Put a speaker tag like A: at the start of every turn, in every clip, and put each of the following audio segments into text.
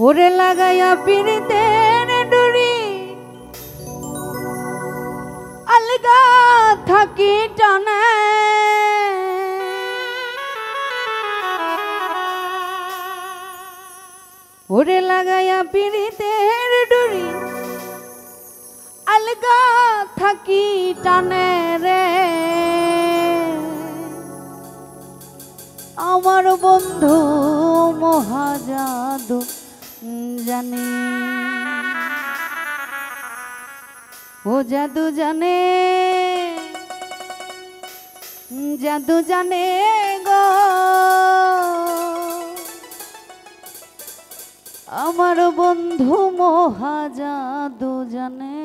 A: ওরে লাগাইয়া পিরিতের ডুরি আলগা থাকি টানে ওরে লাগাইয়া পিরিতের ডুরি আলগা থাকি টানে রে আমার বন্ধু মহাজাদু জানে ও জাদু জানে গো আমার বন্ধু মহাজাদু জানে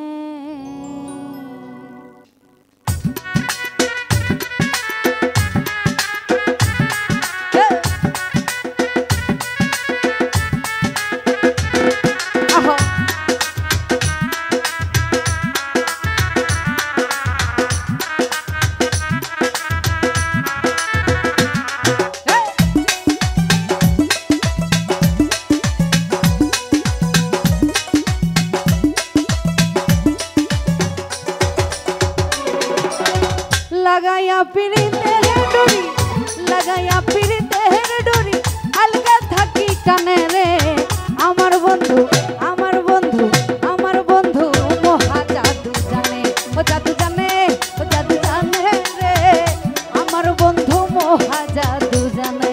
A: लगाया पिरितेर डोरी लगाया पिरितेर डोरी अलगा थाकी टाने रे आमार बंधु महा जादू जाने ओ जादू जाने रे आमार बंधु महा जादू जाने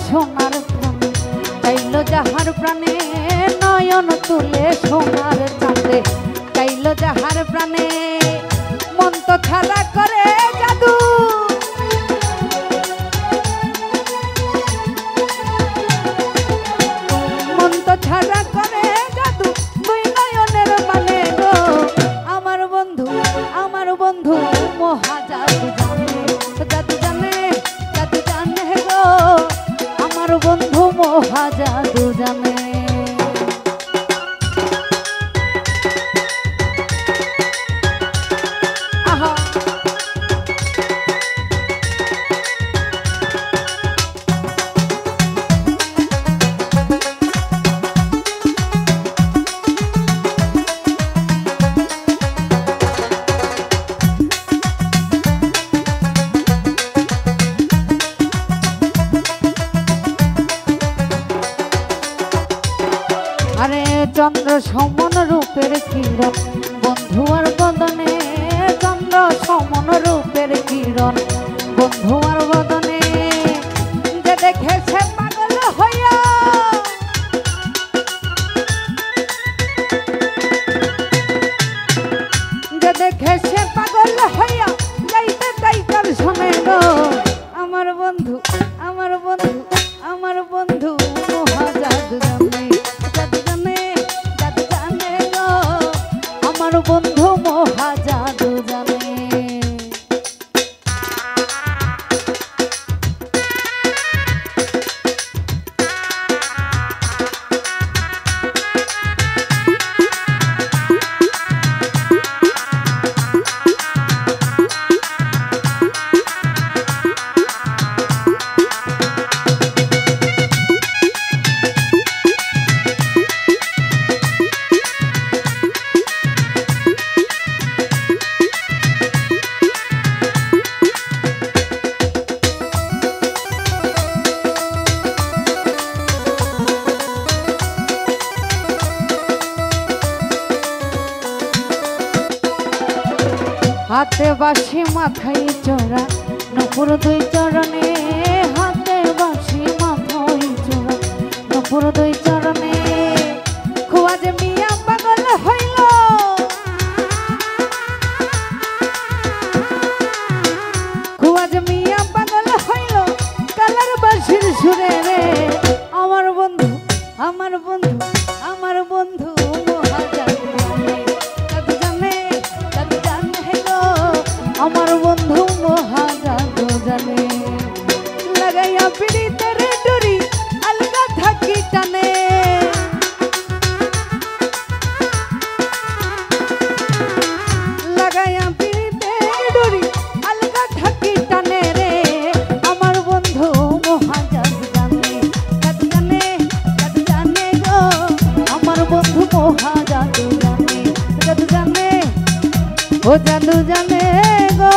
A: সোনার প্রাণে চাইল যাহার প্রাণে নয়ন তুলে সোনার চাঁদে চাইল যাহার প্রাণে মন তো ছাড়া করে জাদু মন তো ছাড়া করে জাদু দুই নয়নের মানে গো আমার বন্ধু মহা জাদু জানে গো আমার বন্ধু মহা জাদু জানে আরে চন্দ্র সমন রূপের কিরণ বন্ধু আর বদনে চন্দ্র সমন রূপের কিরণ বন্ধু আর বদনে যে দেখেছে পাগল হইয়া যে দেখেছে পাগল হইয়া যাইতে তাইকার শোনে গো আমার বন্ধু মহা জাদু জানে বন্ধু মহা জাদু জানে হাতে বাঁশি মাথায় চড়া নপুর দুই চরণে হাতে বাঁশি মাথায় চড়া নপুর দুই চরণে খুয়া যে মিয়া পাগল হইল আমার বন্ধু মহা জাদু জানে, জাদু জানে, জাদু জানে গো আমার বন্ধু মহা জাদু জানে। লাগাইয়া পিড়িতের ডুরি আলগা থাকি টানে, লাগাইয়া পিড়িতের ডুরি আলগা থাকি টানে রে আমার বন্ধু মহা জাদু জানে, জাদু জানে, জাদু জানে গো আমার বন্ধু মহা জাদু জানে, জাদু জানে, ও জাদু জানে গো।